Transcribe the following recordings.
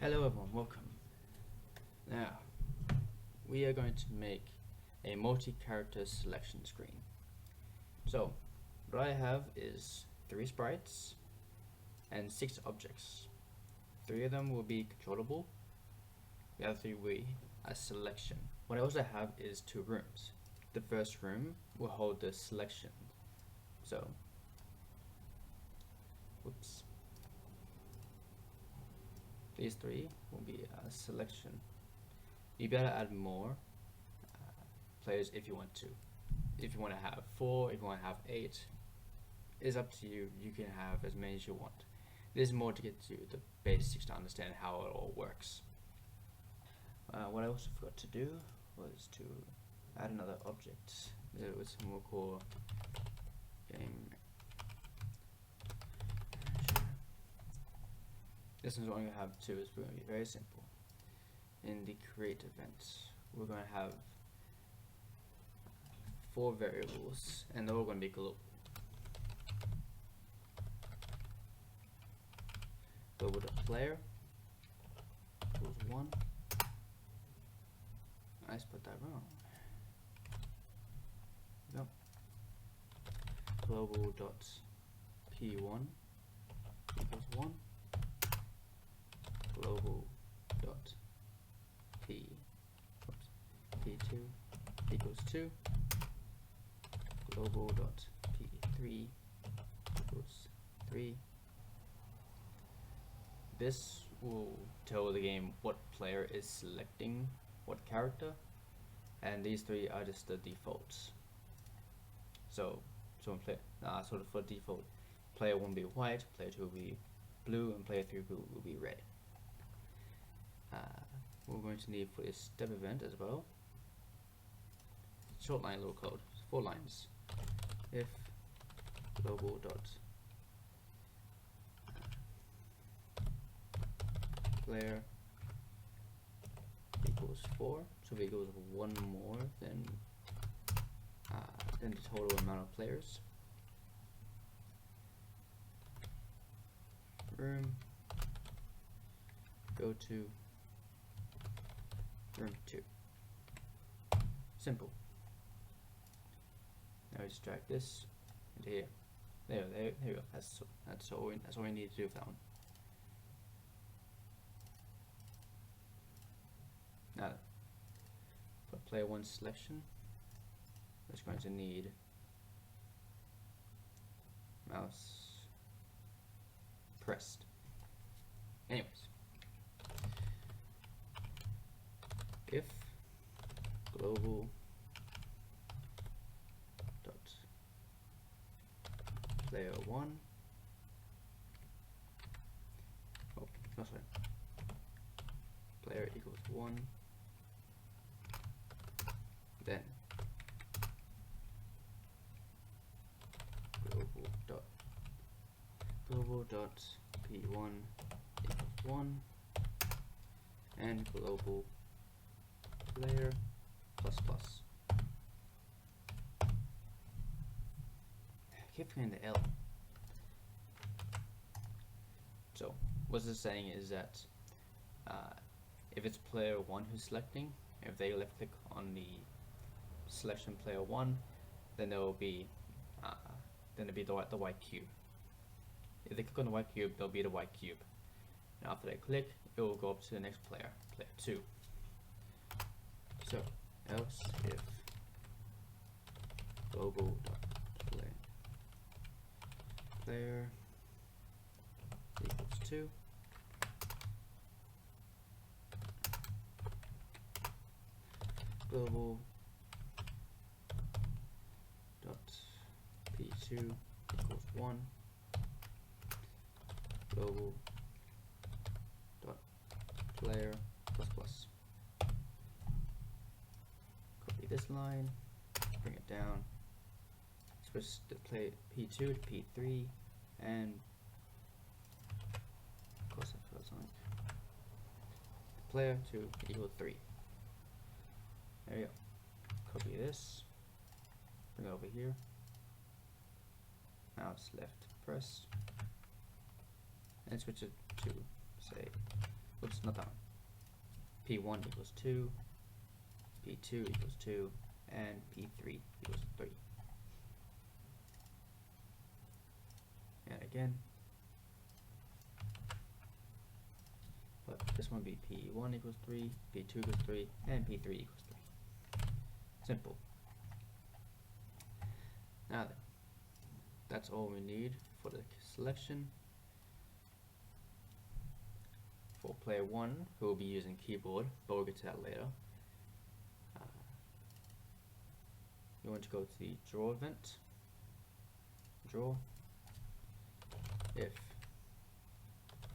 Hello everyone, welcome. Now, we are going to make a multi-character selection screen. So, what I have is 3 sprites and 6 objects. 3 of them will be controllable, the other 3 will be a selection. What I also have is 2 rooms. The first room will hold the selection. So, whoops. These 3 will be a selection. You better add more players if you want to. If you want to have 4, if you want to have 8, it's up to you. You can have as many as you want. This is more to get to the basics to understand how it all works. What I also forgot to do was to add another object. Which we'll call gameManager. This is only going to have 2. It's going to be very simple. In the create event, we're going to have 4 variables, and they're all going to be global. Global to player equals 1. I just put that wrong. No. Global dot p1 equals 1. Global dot p2 equals 2. Global dot p3 equals 3. This will tell the game what player is selecting what character, and these 3 are just the defaults. So for default, player 1 will be white, player 2 will be blue, and player 3 will be red. We're going to need for this step event as well. Short line little code, 4 lines. If global dot player equals 4, so if it equals 1 more than the total amount of players. Room, go to room 2. Simple. Now we just drag this into here. There you go. That's all we need to do for that one. Now, for player 1 selection, we're just going to need mouse pressed. Anyways, if global dot player 1, player equals 1, then global dot p1 equals 1, and global player plus plus. I keep forgetting the L. So what this is saying is that if it's player 1 who's selecting, if they left click on the selection player 1, then there will be the white cube. If they click on the white cube, there'll be the white cube. And after they click, it will go up to the next player, player 2. So else if global dot player equals 2, global dot p2 equals 1, global dot player plus plus. Copy this line, bring it down, switch the play p2 to p3, and of course I forgot something. Player 2 equals 3. There you go. Copy this, bring it over here, mouse left press, and switch it to say Oops, not that one. P1 equals 2, P2 equals 2, and P3 equals 3. And again, but this one be P1 equals 3, P2 equals 3, and P3 equals 3. Simple. Now then, that's all we need for the selection. For player 1, who will be using keyboard, but we'll get to that later. You want to go to the draw event, draw, if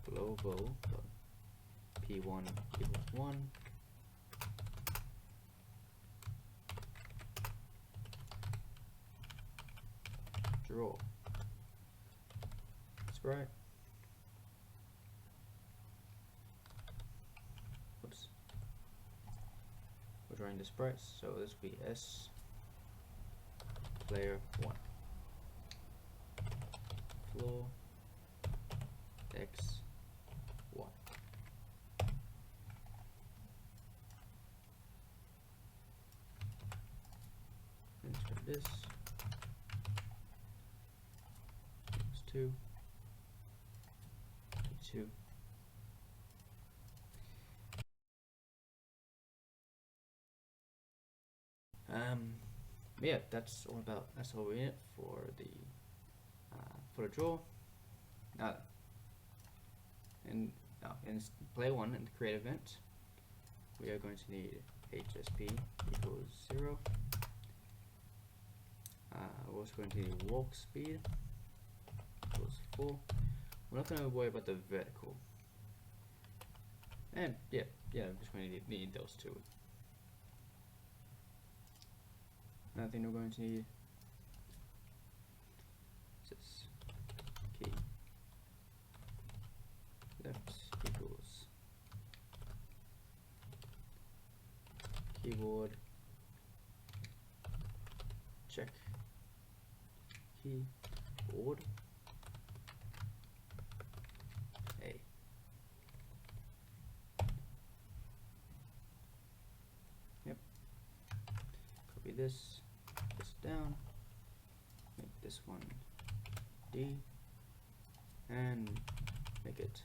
global P1 equals 1, draw sprite, oops, we're drawing the sprites, so this will be S player 1, floor X 1. Insert this. 2, 2. Yeah, that's all we're in it for the draw. Now, in player 1 in the create event, we are going to need HSP equals 0. We're also going to need walk speed equals 4. We're not going to worry about the vertical. And yeah, I'm just going to need those two. Another thing we're going to need is key left equals keyboard check keyboard A. Yep. Copy this down, make this one D, and make it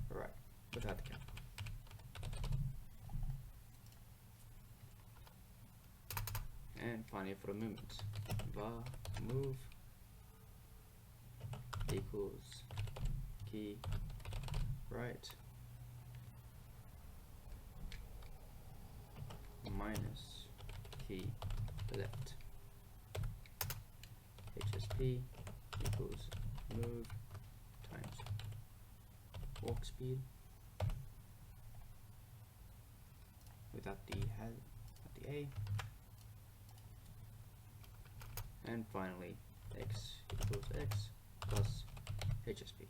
right without the cap. And finally, for the movement, var move equals key right minus key left. HSP equals move times walk speed without the A, and finally X equals X plus HSP.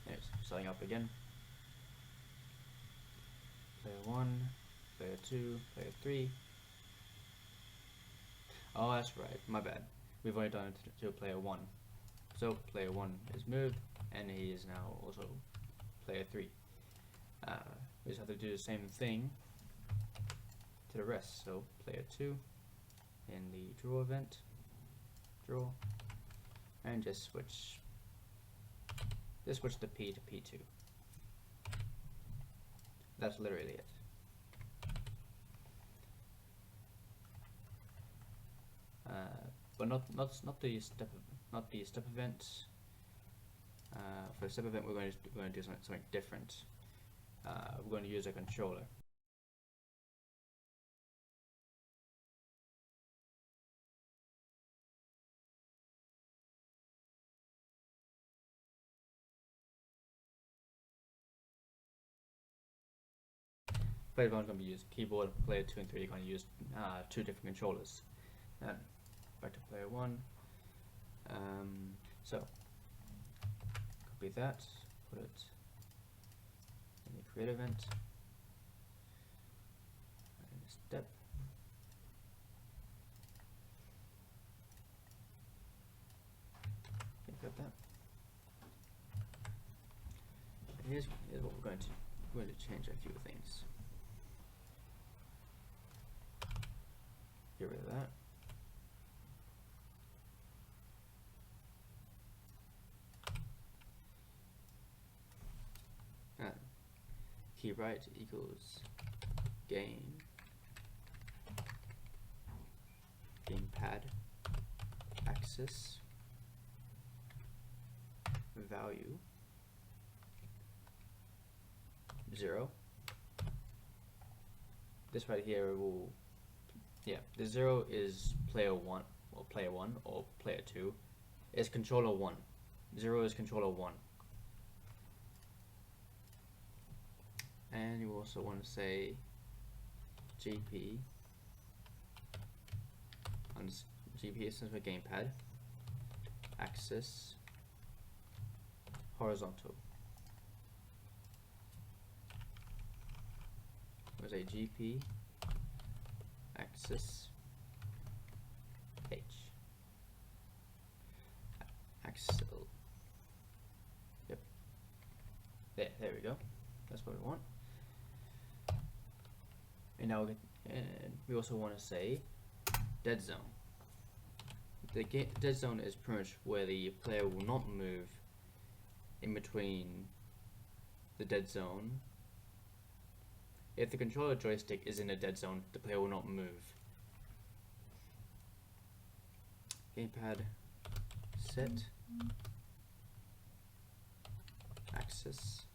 Anyways, starting up again. Player 1, player 2, player 3. Oh, that's right, my bad. We've only done it to player 1. So player 1 is moved, and he is now also player 3. We just have to do the same thing to the rest. So player 2 in the draw event, draw, and just switch the P to P2. That's literally it. But not the step event. For the step event, we're going to do something different. We're going to use a controller. Player 1 is going to be using keyboard. Player 2 and 3 are going to use 2 different controllers. And back to player 1. So copy that, put it in the create event, and step. Okay, got that. here's what we're going to change a few things. Get rid of that. Key right equals gamepad axis value 0. This right here will, the 0 is player 1 or player 2. Is controller 1. 0 is controller 1. And you also want to say GP on GP stands for gamepad axis horizontal. We'll say GP axis H axle. Yep. There we go. That's what we want. And now we also want to say dead zone. The dead zone is pretty much where the player will not move in between the dead zone. If the controller joystick is in a dead zone, the player will not move. Gamepad set axis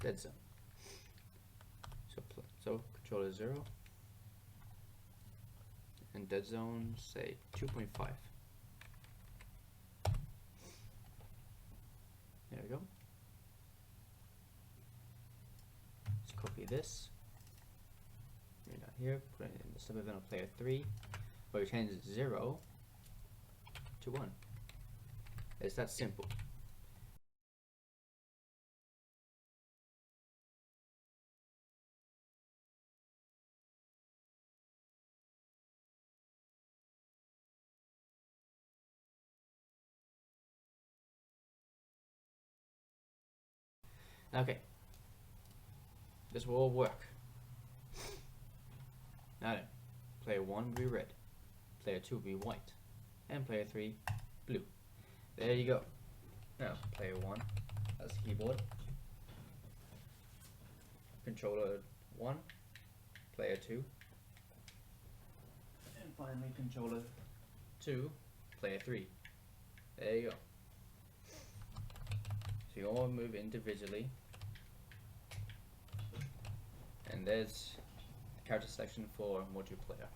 dead zone. So controller 0 and dead zone say 2.5. There we go. Let's copy this. Right down here, put it in the sub-event of player 3, where we change 0 to 1. It's that simple. Okay, this will all work. Now then, player 1 will be red, player 2 will be white, and player 3 blue. There you go. Now, player 1 has the keyboard, controller 1, player 2, and finally controller 2, player 3. There you go. So you all move individually, and there's character selection for multiplayer.